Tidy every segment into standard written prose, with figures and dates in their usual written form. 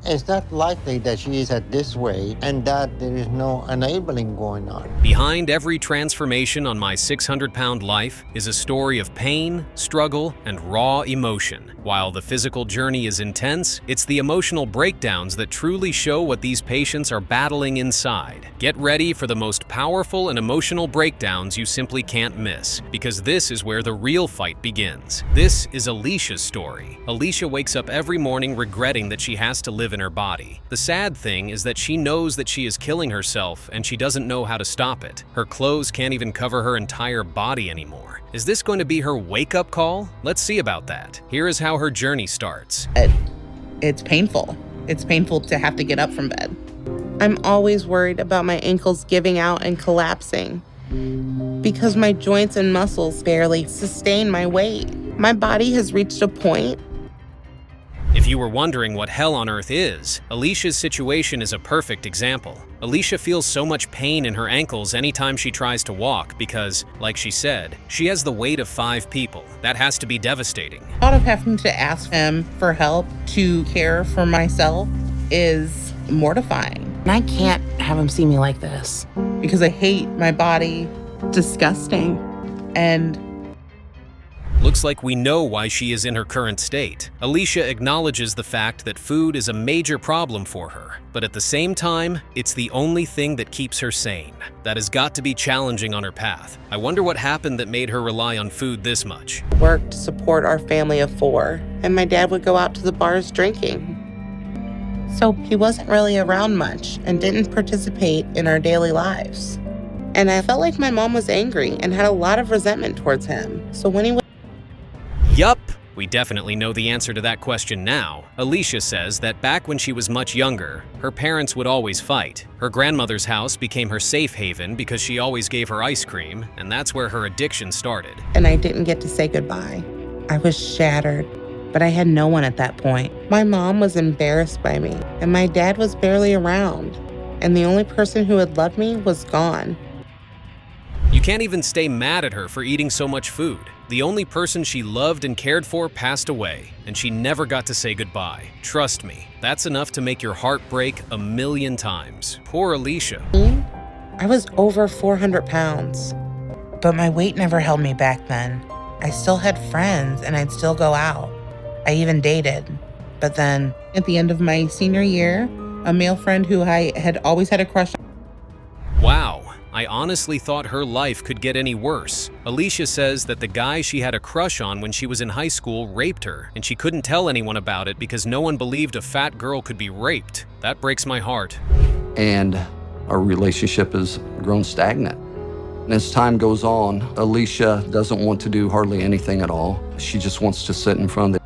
It's not likely that she is at this weight and that there is no enabling going on. Behind every transformation on my 600-pound life is a story of pain, struggle, and raw emotion. While the physical journey is intense, it's the emotional breakdowns that truly show what these patients are battling inside. Get ready for the most powerful and emotional breakdowns you simply can't miss, because this is where the real fight begins. This is Alicia's story. Alicia wakes up every morning regretting that she has to live in her body. The sad thing is that she knows that she is killing herself and she doesn't know how to stop it. Her clothes can't even cover her entire body anymore. Is this going to be her wake-up call? Let's see about that. Here is how her journey starts. It's painful. It's painful to have to get up from bed. I'm always worried about my ankles giving out and collapsing because my joints and muscles barely sustain my weight. My body has reached a point. If you were wondering what hell on earth is, Alicia's situation is a perfect example. Alicia feels so much pain in her ankles anytime she tries to walk because, like she said, she has the weight of 5 people. That has to be devastating. The thought of having to ask him for help to care for myself is mortifying. And I can't have him see me like this. Because I hate my body. Disgusting. And looks like we know why she is in her current state. Alicia acknowledges the fact that food is a major problem for her, but at the same time, it's the only thing that keeps her sane. That has got to be challenging on her path. I wonder what happened that made her rely on food this much. Worked to support our family of 4, and my dad would go out to the bars drinking. So he wasn't really around much and didn't participate in our daily lives. And I felt like my mom was angry and had a lot of resentment towards him. So when he was Yup, we definitely know the answer to that question now. Alicia says that back when she was much younger, her parents would always fight. Her grandmother's house became her safe haven because she always gave her ice cream, and that's where her addiction started. And I didn't get to say goodbye. I was shattered, but I had no one at that point. My mom was embarrassed by me, and my dad was barely around, and the only person who had loved me was gone. You can't even stay mad at her for eating so much food. The only person she loved and cared for passed away, and she never got to say goodbye. Trust me, that's enough to make your heart break 1,000,000 times. Poor Alicia. I was over 400 pounds, but my weight never held me back then. I still had friends, and I'd still go out. I even dated. But then, at the end of my senior year, a male friend who I had always had a crush on. Wow. I honestly thought her life could get any worse. Alicia says that the guy she had a crush on when she was in high school raped her, and she couldn't tell anyone about it because no one believed a fat girl could be raped. That breaks my heart. And our relationship has grown stagnant. And as time goes on, Alicia doesn't want to do hardly anything at all. She just wants to sit in front of the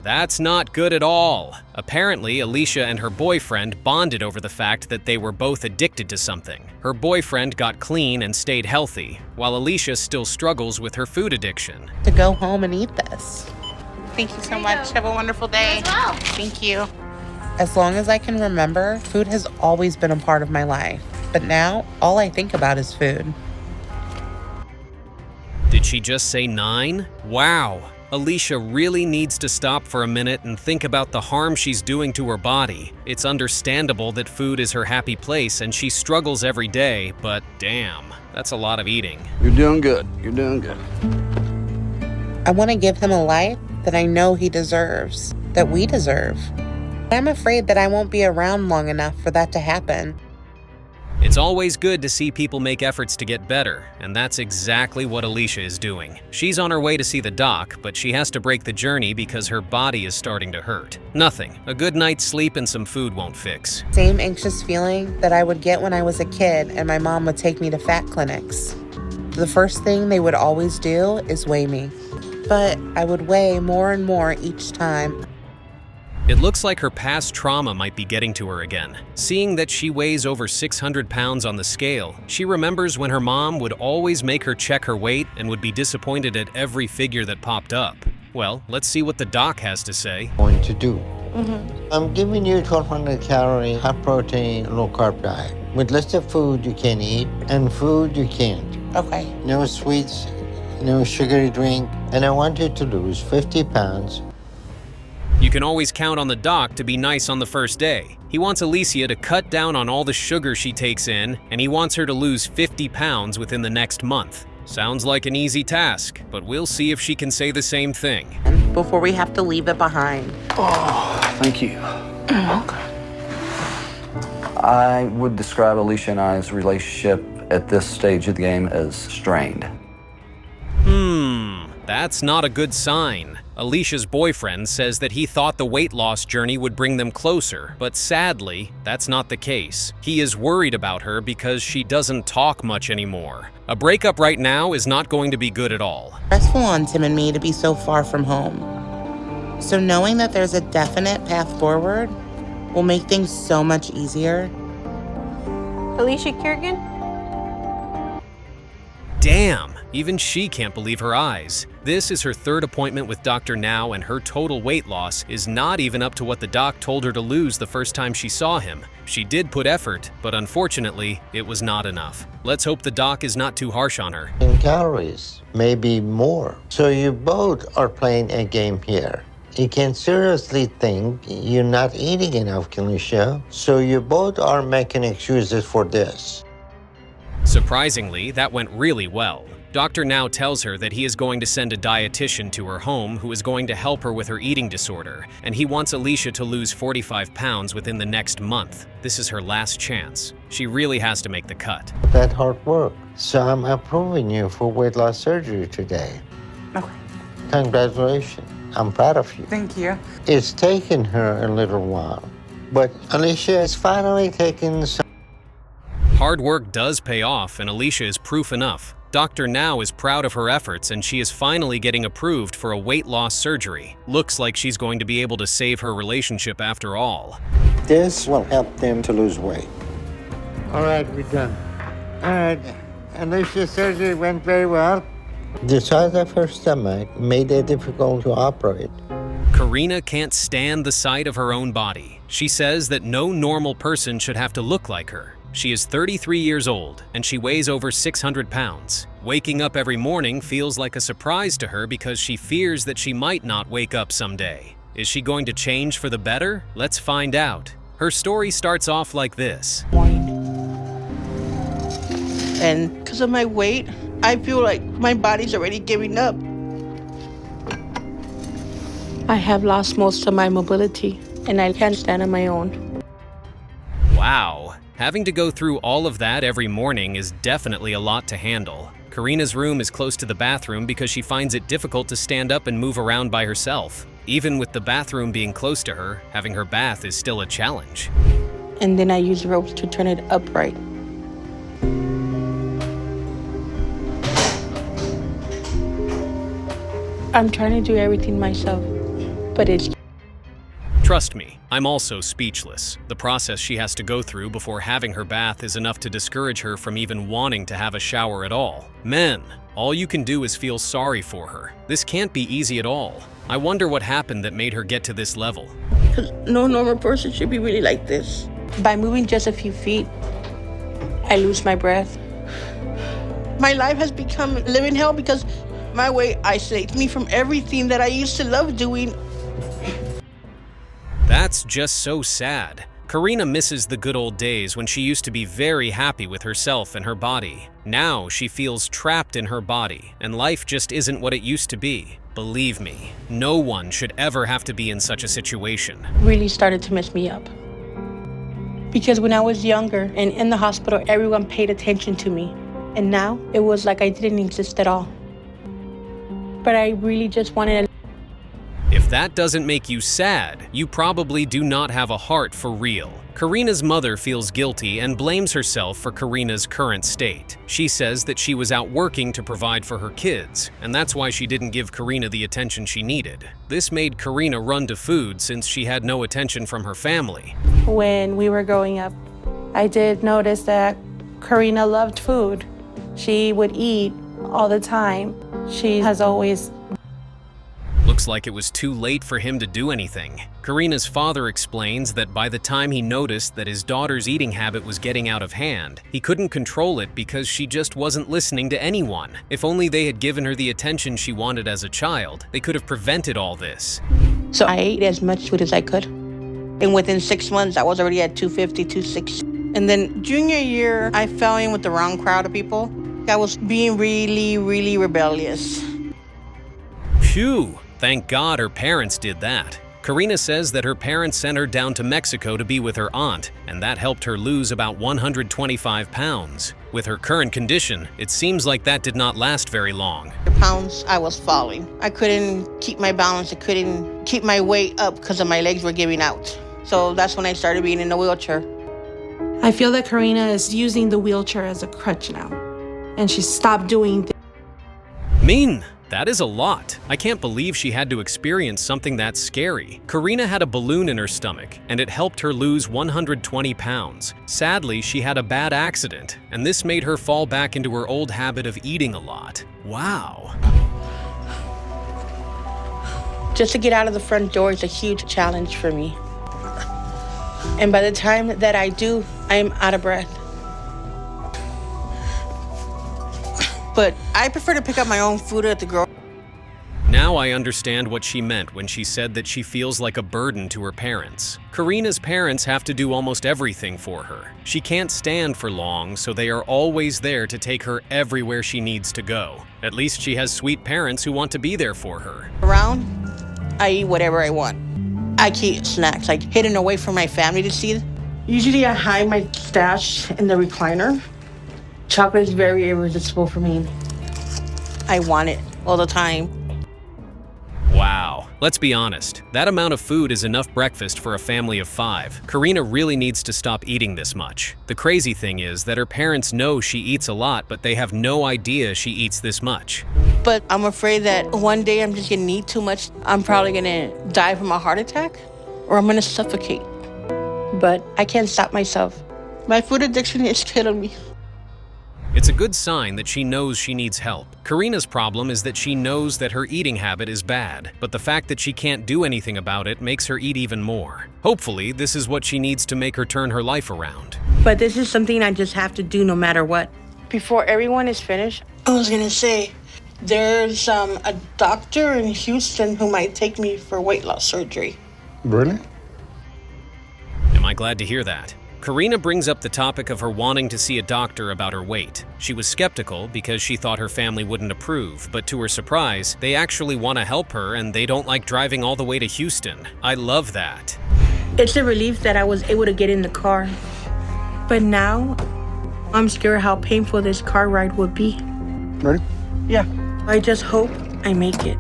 That's not good at all. Apparently, Alicia and her boyfriend bonded over the fact that they were both addicted to something. Her boyfriend got clean and stayed healthy, while Alicia still struggles with her food addiction. To go home and eat this. Thank you so much. Have a wonderful day. You as well. Thank you. As long as I can remember, food has always been a part of my life. But now, all I think about is food. Did she just say 9? Wow. Alicia really needs to stop for a minute and think about the harm she's doing to her body. It's understandable that food is her happy place and she struggles every day, but damn, that's a lot of eating. You're doing good. You're doing good. I want to give him a life that I know he deserves, that we deserve. I'm afraid that I won't be around long enough for that to happen. It's always good to see people make efforts to get better, and that's exactly what Alicia is doing. She's on her way to see the doc, but she has to break the journey because her body is starting to hurt. Nothing. A good night's sleep and some food won't fix. Same anxious feeling that I would get when I was a kid and my mom would take me to fat clinics. The first thing they would always do is weigh me. But I would weigh more and more each time. It looks like her past trauma might be getting to her again. Seeing that she weighs over 600 pounds on the scale, she remembers when her mom would always make her check her weight and would be disappointed at every figure that popped up. Well, let's see what the doc has to say. Going to do. I'm giving you 1,200 calorie, high protein, low carb diet with list of food you can eat and food you can't. Okay. No sweets, no sugary drink, and I want you to lose 50 pounds. You can always count on the doc to be nice on the first day. He wants Alicia to cut down on all the sugar she takes in, and he wants her to lose 50 pounds within the next month. Sounds like an easy task, but we'll see if she can say the same thing. Before we have to leave it behind. Oh, thank you. Okay. I would describe Alicia and I's relationship at this stage of the game as strained. That's not a good sign. Alicia's boyfriend says that he thought the weight loss journey would bring them closer, but sadly, that's not the case. He is worried about her because she doesn't talk much anymore. A breakup right now is not going to be good at all. Stressful on Tim and me to be so far from home. So knowing that there's a definite path forward will make things so much easier. Alicia Kerrigan? Damn, even she can't believe her eyes. This is her third appointment with Dr. Now, and her total weight loss is not even up to what the doc told her to lose the first time she saw him. She did put effort, but unfortunately, it was not enough. Let's hope the doc is not too harsh on her. In calories, maybe more. So you both are playing a game here. You can seriously think you're not eating enough, Alicia, so you both are making excuses for this. Surprisingly, that went really well. Dr. Now tells her that he is going to send a dietitian to her home who is going to help her with her eating disorder, and he wants Alicia to lose 45 pounds within the next month. This is her last chance. She really has to make the cut. That hard work. So I'm approving you for weight loss surgery today. Okay. Congratulations. I'm proud of you. Thank you. It's taken her a little while, but Alicia is finally taking some. Hard work does pay off, and Alicia is proof enough. Dr. Now is proud of her efforts, and she is finally getting approved for a weight loss surgery. Looks like she's going to be able to save her relationship after all. This will help them to lose weight. All right, we're done. All right, Alicia's surgery went very well. The size of her stomach made it difficult to operate. Karina can't stand the sight of her own body. She says that no normal person should have to look like her. She is 33 years old, and she weighs over 600 pounds. Waking up every morning feels like a surprise to her because she fears that she might not wake up someday. Is she going to change for the better? Let's find out. Her story starts off like this. And because of my weight, I feel like my body's already giving up. I have lost most of my mobility, and I can't stand on my own. Wow. Having to go through all of that every morning is definitely a lot to handle. Karina's room is close to the bathroom because she finds it difficult to stand up and move around by herself. Even with the bathroom being close to her, having her bath is still a challenge. And then I use ropes to turn it upright. I'm trying to do everything myself, but it's... Trust me, I'm also speechless. The process she has to go through before having her bath is enough to discourage her from even wanting to have a shower at all. Men, all you can do is feel sorry for her. This can't be easy at all. I wonder what happened that made her get to this level. Because no normal person should be really like this. By moving just a few feet, I lose my breath. My life has become living hell because my weight isolates me from everything that I used to love doing. That's just so sad. Karina misses the good old days when she used to be very happy with herself and her body. Now she feels trapped in her body, and life just isn't what it used to be. Believe me, no one should ever have to be in such a situation. Really started to mess me up. Because when I was younger and in the hospital, everyone paid attention to me. And now it was like I didn't exist at all. But I really just wanted to... If that doesn't make you sad, you probably do not have a heart for real. Karina's mother feels guilty and blames herself for Karina's current state. She says that she was out working to provide for her kids, and that's why she didn't give Karina the attention she needed. This made Karina run to food since she had no attention from her family. When we were growing up, I did notice that Karina loved food. She would eat all the time. She has always... Looks like it was too late for him to do anything. Karina's father explains that by the time he noticed that his daughter's eating habit was getting out of hand, he couldn't control it because she just wasn't listening to anyone. If only they had given her the attention she wanted as a child, they could have prevented all this. So I ate as much food as I could. And within 6 months, I was already at 250, 260. And then junior year, I fell in with the wrong crowd of people. I was being really, really rebellious. Phew! Thank God her parents did that. Karina says that her parents sent her down to Mexico to be with her aunt, and that helped her lose about 125 pounds. With her current condition, it seems like that did not last very long. The pounds, I was falling. I couldn't keep my balance. I couldn't keep my weight up because my legs were giving out. So that's when I started being in a wheelchair. I feel that Karina is using the wheelchair as a crutch now, and she stopped doing things. Mean! That is a lot. I can't believe she had to experience something that scary. Karina had a balloon in her stomach, and it helped her lose 120 pounds. Sadly, she had a bad accident, and this made her fall back into her old habit of eating a lot. Wow. Just to get out of the front door is a huge challenge for me. And by the time that I do, I am out of breath. But I prefer to pick up my own food at the grocery. Now I understand what she meant when she said that she feels like a burden to her parents. Karina's parents have to do almost everything for her. She can't stand for long, so they are always there to take her everywhere she needs to go. At least she has sweet parents who want to be there for her. Around, I eat whatever I want. I keep snacks, like hidden away from my family to see. Usually I hide my stash in the recliner. Chocolate is very irresistible for me. I want it all the time. Wow. Let's be honest. That amount of food is enough breakfast for a family of 5. Karina really needs to stop eating this much. The crazy thing is that her parents know she eats a lot, but they have no idea she eats this much. But I'm afraid that one day I'm just gonna eat too much. I'm probably gonna die from a heart attack, or I'm gonna suffocate. But I can't stop myself. My food addiction is killing me. It's a good sign that she knows she needs help. Karina's problem is that she knows that her eating habit is bad, but the fact that she can't do anything about it makes her eat even more. Hopefully, this is what she needs to make her turn her life around. But this is something I just have to do no matter what. Before everyone is finished, I was gonna say, there's a doctor in Houston who might take me for weight loss surgery. Really? Am I glad to hear that? Karina brings up the topic of her wanting to see a doctor about her weight. She was skeptical because she thought her family wouldn't approve, but to her surprise, they actually want to help her and they don't like driving all the way to Houston. I love that. It's a relief that I was able to get in the car. But now, I'm scared how painful this car ride would be. Ready? Yeah. I just hope I make it.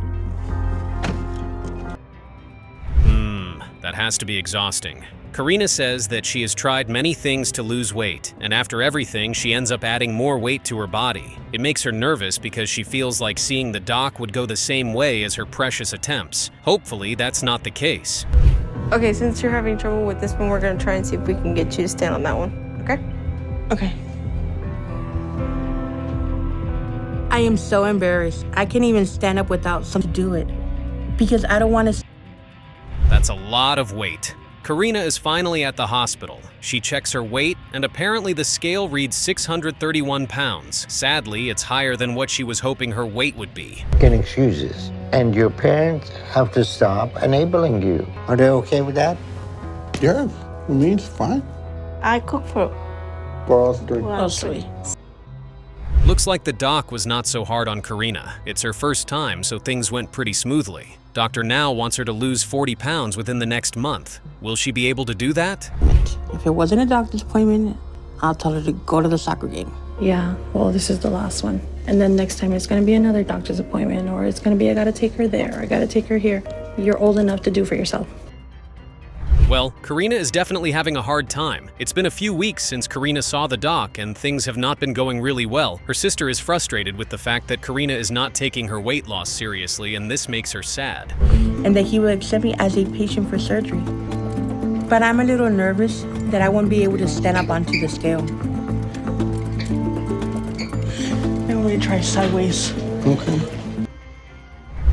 That has to be exhausting. Karina says that she has tried many things to lose weight, and after everything, she ends up adding more weight to her body. It makes her nervous because she feels like seeing the doc would go the same way as her precious attempts. Hopefully, that's not the case. Okay, since you're having trouble with this one, we're gonna try and see if we can get you to stand on that one, okay? Okay. I am so embarrassed. I can't even stand up without something to do it. Because I don't want to. That's a lot of weight. Karina is finally at the hospital. She checks her weight, and apparently the scale reads 631 pounds. Sadly, it's higher than what she was hoping her weight would be. Making excuses. And your parents have to stop enabling you. Are they okay with that? Yeah, I mean, it's fine. I cook for us three. us three. Looks like the doc was not so hard on Karina. It's her first time, so things went pretty smoothly. Dr. Now wants her to lose 40 pounds within the next month. Will she be able to do that? If it wasn't a doctor's appointment, I'll tell her to go to the soccer game. Yeah, well, this is the last one. And then next time it's gonna be another doctor's appointment, or it's gonna be, I gotta take her there, I gotta take her here. You're old enough to do for yourself. Well, Karina is definitely having a hard time. It's been a few weeks since Karina saw the doc and things have not been going really well. Her sister is frustrated with the fact that Karina is not taking her weight loss seriously, and this makes her sad. And that he would accept me as a patient for surgery. But I'm a little nervous that I won't be able to stand up onto the scale. I'm going to try sideways. Okay.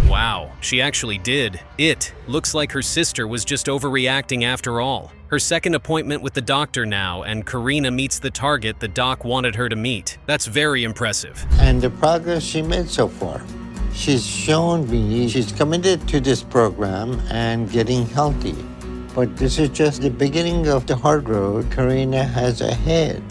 Wow, she actually did. It looks like her sister was just overreacting after all. Her second appointment with the doctor now, and Karina meets the target the doc wanted her to meet. That's very impressive. And the progress she made so far. She's shown me she's committed to this program and getting healthy. But this is just the beginning of the hard road Karina has ahead.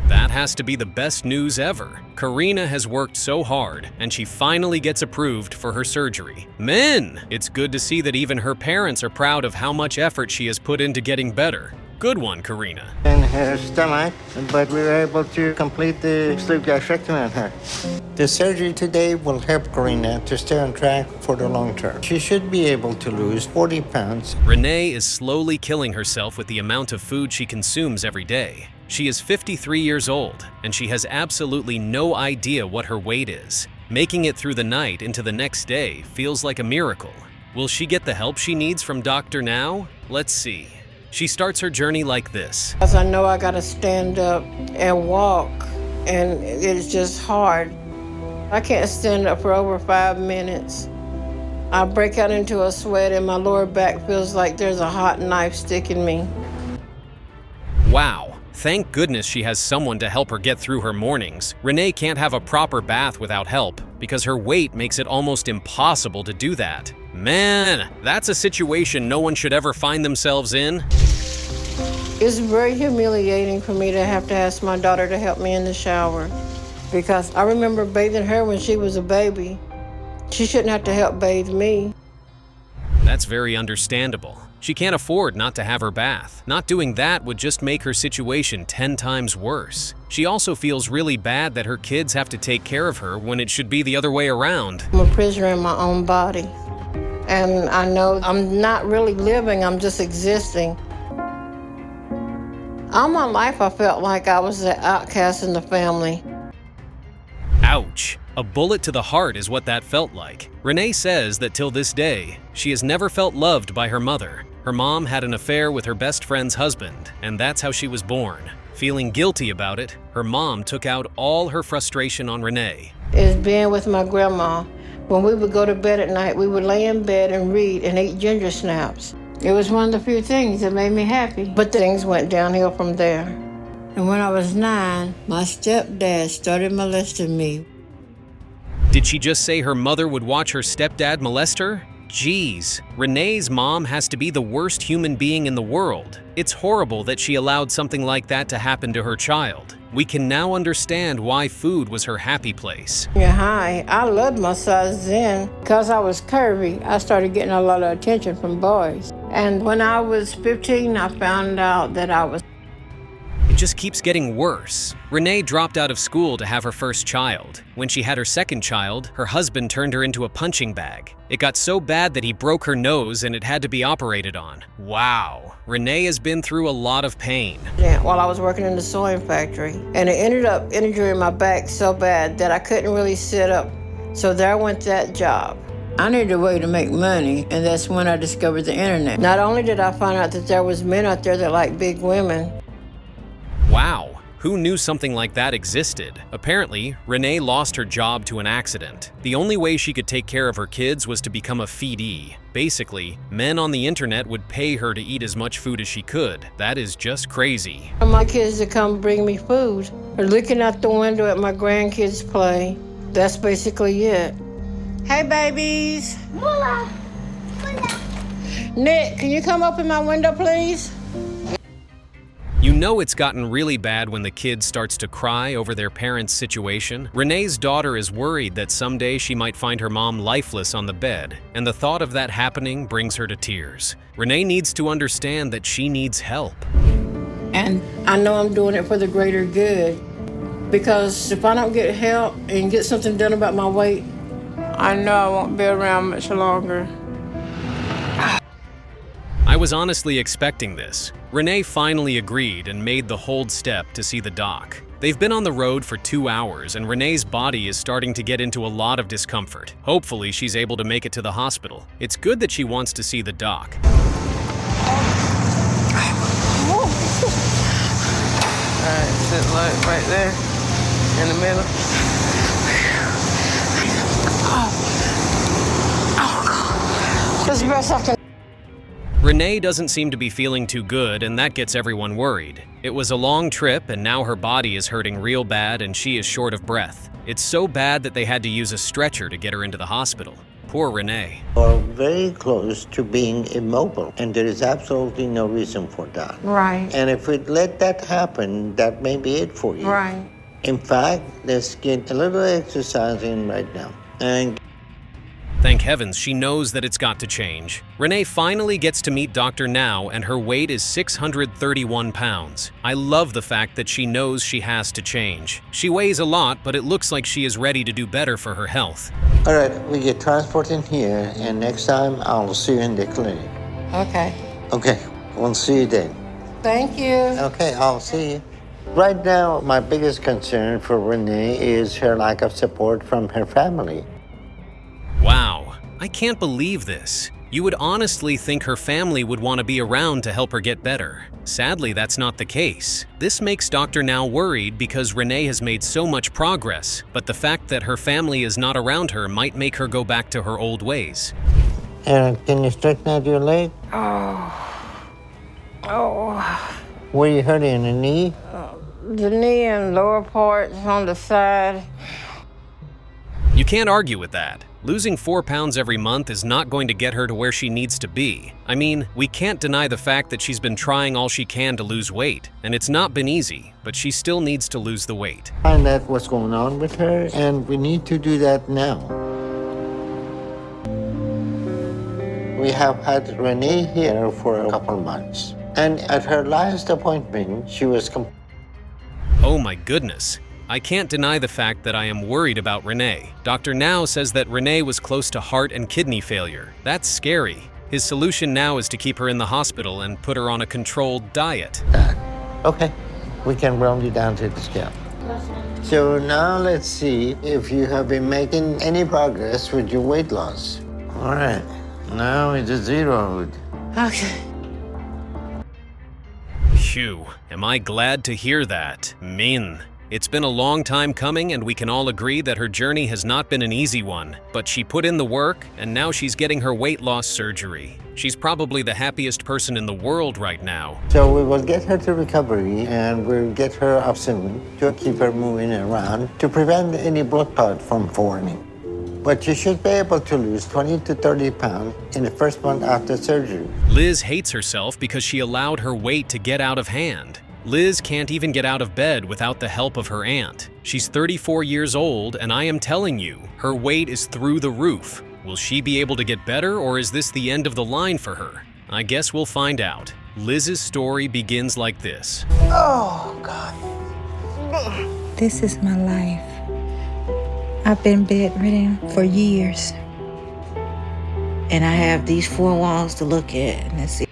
That has to be the best news ever. Karina has worked so hard, and she finally gets approved for her surgery. Men! It's good to see that even her parents are proud of how much effort she has put into getting better. Good one, Karina. In her stomach, but we were able to complete the sleeve gastrectomy on her. The surgery today will help Karina to stay on track for the long term. She should be able to lose 40 pounds. Renee is slowly killing herself with the amount of food she consumes every day. She is 53 years old, and she has absolutely no idea what her weight is. Making it through the night into the next day feels like a miracle. Will she get the help she needs from Dr. Now? Let's see. She starts her journey like this. Because I know I gotta stand up and walk, and it's just hard. I can't stand up for over 5 minutes. I break out into a sweat and my lower back feels like there's a hot knife sticking me. Wow. Thank goodness she has someone to help her get through her mornings. Renee can't have a proper bath without help because her weight makes it almost impossible to do that. Man, that's a situation no one should ever find themselves in. It's very humiliating for me to have to ask my daughter to help me in the shower because I remember bathing her when she was a baby. She shouldn't have to help bathe me. That's very understandable. She can't afford not to have her bath. Not doing that would just make her situation 10 times worse. She also feels really bad that her kids have to take care of her when it should be the other way around. I'm a prisoner in my own body. And I know I'm not really living, I'm just existing. All my life I felt like I was the outcast in the family. Ouch. A bullet to the heart is what that felt like. Renee says that till this day, she has never felt loved by her mother. Her mom had an affair with her best friend's husband, and that's how she was born. Feeling guilty about it, her mom took out all her frustration on Renee. It's being with my grandma. When we would go to bed at night, we would lay in bed and read and eat ginger snaps. It was one of the few things that made me happy, but things went downhill from there. And when I was 9, my stepdad started molesting me. Did she just say her mother would watch her stepdad molest her? Geez, Renee's mom has to be the worst human being in the world. It's horrible that she allowed something like that to happen to her child. We can now understand why food was her happy place. Yeah, hi. I loved my size then. Because I was curvy, I started getting a lot of attention from boys. And when I was 15, I found out that I was. It just keeps getting worse. Renee dropped out of school to have her first child. When she had her second child, her husband turned her into a punching bag. It got so bad that he broke her nose and it had to be operated on. Wow. Renee has been through a lot of pain. Yeah, while I was working in the sewing factory. And it ended up injuring my back so bad that I couldn't really sit up. So there went that job. I needed a way to make money, and that's when I discovered the internet. Not only did I find out that there was men out there that like big women. Wow, who knew something like that existed? Apparently, Renee lost her job to an accident. The only way she could take care of her kids was to become a feedee. Basically, men on the internet would pay her to eat as much food as she could. That is just crazy. My kids to come bring me food. Or looking out the window at my grandkids play. That's basically it. Hey, babies. Hola. Hola. Nick, can you come up in my window, please? You know it's gotten really bad when the kid starts to cry over their parents' situation. Renee's daughter is worried that someday she might find her mom lifeless on the bed, and the thought of that happening brings her to tears. Renee needs to understand that she needs help. And I know I'm doing it for the greater good, because if I don't get help and get something done about my weight, I know I won't be around much longer. I was honestly expecting this. Renee finally agreed and made the hold step to see the doc. They've been on the road for 2 hours and Renee's body is starting to get into a lot of discomfort. Hopefully she's able to make it to the hospital. It's good that she wants to see the doc. All right, sit right there in the middle. Oh, God. This is the best I can. Renee doesn't seem to be feeling too good, and that gets everyone worried. It was a long trip, and now her body is hurting real bad and she is short of breath. It's so bad that they had to use a stretcher to get her into the hospital. Poor Renee. Are very close to being immobile, and there is absolutely no reason for that. Right. And if we let that happen, that may be it for you. Right. In fact, let's get a little exercise in right now. And Thank heavens she knows that it's got to change. Renee finally gets to meet Dr. Now, and her weight is 631 pounds. I love the fact that she knows she has to change. She weighs a lot, but it looks like she is ready to do better for her health. all right, we get transport in here, and next time I'll see you in the clinic. Okay. Okay, we'll see you then. Thank you. Okay, I'll see you. Right now, my biggest concern for Renee is her lack of support from her family. Wow, I can't believe this. You would honestly think her family would want to be around to help her get better. Sadly, that's not the case. This makes Dr. Now worried because Renee has made so much progress, but the fact that her family is not around her might make her go back to her old ways. And can you straighten out your leg? Where you hurting, in the knee? The knee and lower parts on the side. You can't argue with that. Losing 4 pounds every month is not going to get her to where she needs to be. I mean, we can't deny the fact that she's been trying all she can to lose weight, and it's not been easy, but she still needs to lose the weight. Find out what's going on with her, and we need to do that now. We have had Renee here for a couple months, and at her last appointment, she was Oh my goodness. I can't deny the fact that I am worried about Renee. Dr. Now says that Renee was close to heart and kidney failure. That's scary. His solution now is to keep her in the hospital and put her on a controlled diet. Okay, we can round you down to the scale. So now let's see if you have been making any progress with your weight loss. All right, now it's zeroed. Okay. Phew, am I glad to hear that. Min. It's been a long time coming, and we can all agree that her journey has not been an easy one. But she put in the work, and now she's getting her weight loss surgery. She's probably the happiest person in the world right now. So we will get her to recovery, and we'll get her up soon to keep her moving around to prevent any blood clot from forming. But you should be able to lose 20 to 30 pounds in the first month after surgery. Liz hates herself because she allowed her weight to get out of hand. Liz can't even get out of bed without the help of her aunt. She's 34 years old, and I am telling you, her weight is through the roof. Will she be able to get better, or is this the end of the line for her? I guess we'll find out. Liz's story begins like this. Oh, God. This is my life. I've been bedridden for years. And I have these 4 walls to look at, and that's it.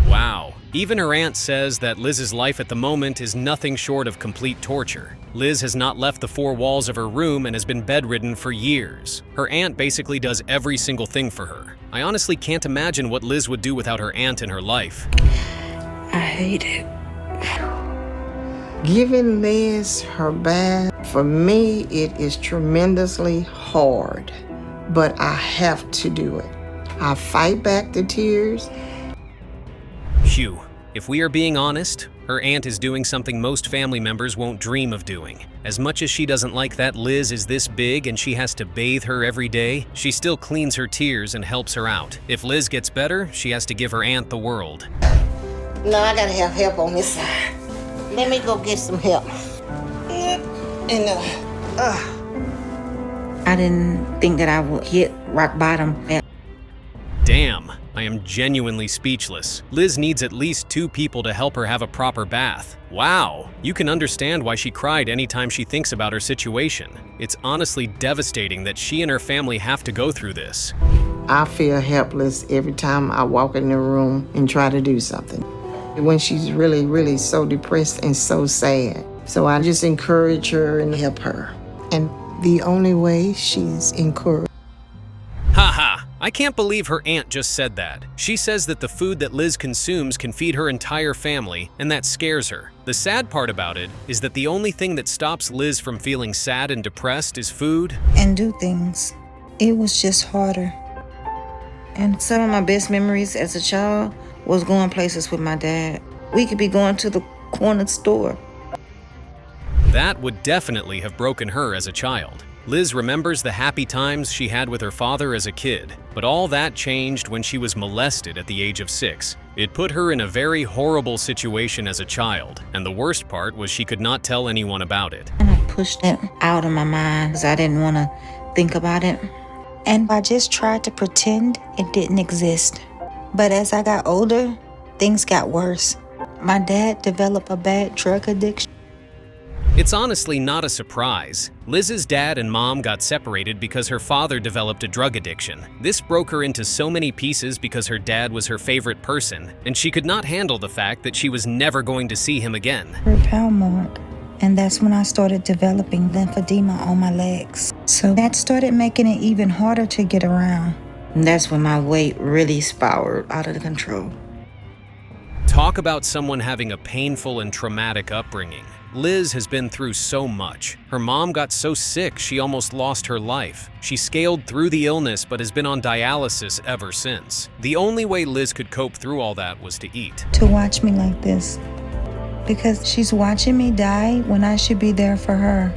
Wow. Even her aunt says that Liz's life at the moment is nothing short of complete torture. Liz has not left the 4 walls of her room and has been bedridden for years. Her aunt basically does every single thing for her. I honestly can't imagine what Liz would do without her aunt in her life. I hate it. Giving Liz her bath, for me, it is tremendously hard. But I have to do it. I fight back the tears. Phew. If we are being honest, her aunt is doing something most family members won't dream of doing. As much as she doesn't like that Liz is this big and she has to bathe her every day, she still cleans her tears and helps her out. If Liz gets better, she has to give her aunt the world. No, I gotta have help on this side. Let me go get some help. I didn't think that I would hit rock bottom. Damn, I am genuinely speechless. Liz needs at least 2 people to help her have a proper bath. Wow, you can understand why she cried anytime she thinks about her situation. It's honestly devastating that she and her family have to go through this. I feel helpless every time I walk in the room and try to do something. When she's really, really so depressed and so sad. So I just encourage her and help her. And the only way she's encouraged. Haha, I can't believe her aunt just said that. She says that the food that Liz consumes can feed her entire family, and that scares her. The sad part about it is that the only thing that stops Liz from feeling sad and depressed is food. And do things. It was just harder. And some of my best memories as a child was going places with my dad. We could be going to the corner store. That would definitely have broken her as a child. Liz remembers the happy times she had with her father as a kid, but all that changed when she was molested at the age of 6. It put her in a very horrible situation as a child, and the worst part was she could not tell anyone about it. And I pushed it out of my mind because I didn't want to think about it. And I just tried to pretend it didn't exist. But as I got older, things got worse. My dad developed a bad drug addiction. It's honestly not a surprise. Liz's dad and mom got separated because her father developed a drug addiction. This broke her into so many pieces because her dad was her favorite person, and she could not handle the fact that she was never going to see him again. Her pound mark. And that's when I started developing lymphedema on my legs. So that started making it even harder to get around. And that's when my weight really spiraled out of control. Talk about someone having a painful and traumatic upbringing. Liz has been through so much. Her mom got so sick she almost lost her life. She scaled through the illness but has been on dialysis ever since. The only way Liz could cope through all that was to eat. To watch me like this. Because she's watching me die when I should be there for her.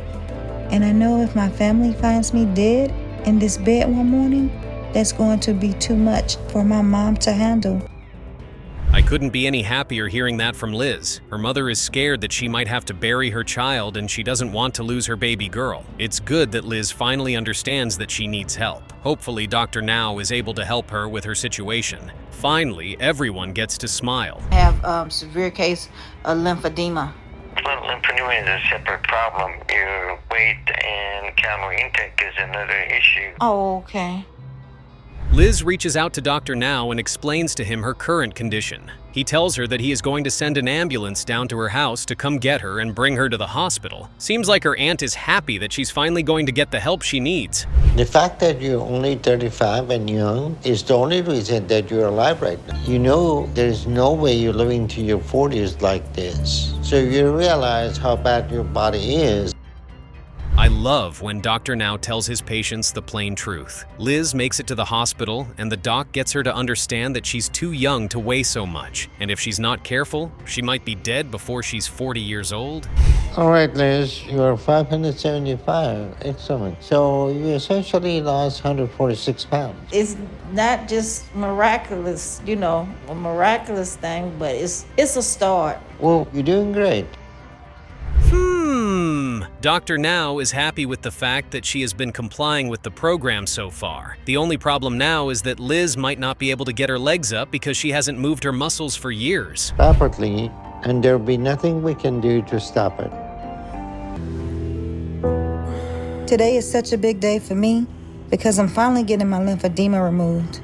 And I know if my family finds me dead in this bed one morning, that's going to be too much for my mom to handle. I couldn't be any happier hearing that from Liz. Her mother is scared that she might have to bury her child and she doesn't want to lose her baby girl. It's good that Liz finally understands that she needs help. Hopefully, Dr. Now is able to help her with her situation. Finally, everyone gets to smile. I have severe case of lymphedema. Well, lymphedema is a separate problem. Your weight and calorie intake is another issue. Oh, okay. Liz reaches out to Dr. Now and explains to him her current condition. He tells her that he is going to send an ambulance down to her house to come get her and bring her to the hospital. Seems like her aunt is happy that she's finally going to get the help she needs. The fact that you're only 35 and young is the only reason that you're alive right now. You know there's no way you're living to your 40s like this. So you realize how bad your body is. I love when Dr. Now tells his patients the plain truth. Liz makes it to the hospital, and the doc gets her to understand that she's too young to weigh so much. And if she's not careful, she might be dead before she's 40 years old. All right, Liz, you're 575. Excellent. So you essentially lost 146 pounds. It's not just miraculous, a miraculous thing, but it's a start. Well, you're doing great. Dr. Now is happy with the fact that she has been complying with the program so far. The only problem now is that Liz might not be able to get her legs up because she hasn't moved her muscles for years. Rapidly, and there'll be nothing we can do to stop it. Today is such a big day for me because I'm finally getting my lymphedema removed.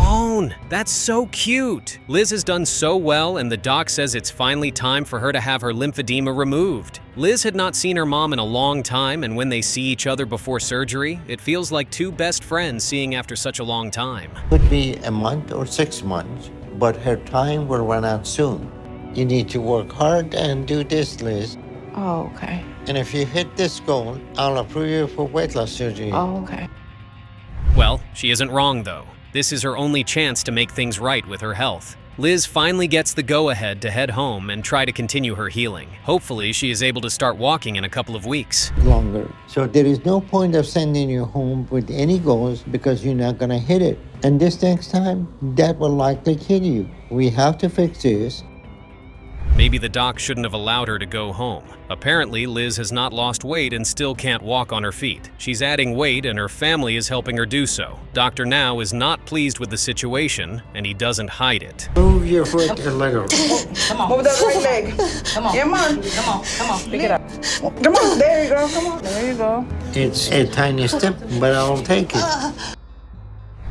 Own, that's so cute. Liz has done so well, and the doc says it's finally time for her to have her lymphedema removed. Liz had not seen her mom in a long time, and when they see each other before surgery, it feels like two best friends seeing after such a long time. Could be a month or 6 months, but her time will run out soon. You need to work hard and do this, Liz. Oh, okay. And if you hit this goal, I'll approve you for weight loss surgery. Oh, okay. Well, she isn't wrong though. This is her only chance to make things right with her health. Liz finally gets the go-ahead to head home and try to continue her healing. Hopefully, she is able to start walking in a couple of weeks. Longer. So there is no point of sending you home with any goals because you're not going to hit it. And this next time, that will likely kill you. We have to fix this. Maybe the doc shouldn't have allowed her to go home. Apparently, Liz has not lost weight and still can't walk on her feet. She's adding weight and her family is helping her do so. Dr. Now is not pleased with the situation and he doesn't hide it. Move your foot a little. Come on. Move that right leg. Come on. Come on. Come on. Pick it up. Come on. There you go. Come on. There you go. It's a tiny step, but I'll take it.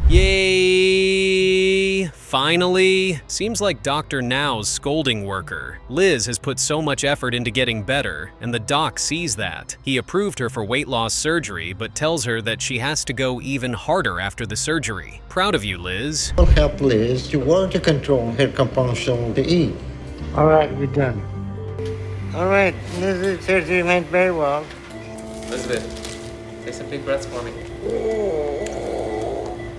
Yay! Finally! Seems like Dr. Now's scolding worker. Liz has put so much effort into getting better, and the doc sees that. He approved her for weight loss surgery, but tells her that she has to go even harder after the surgery. Proud of you, Liz. We'll help Liz to work to control her compulsion to eat. All right, we're done. All right, Liz's surgery went very well. Elizabeth, take some big breaths for me.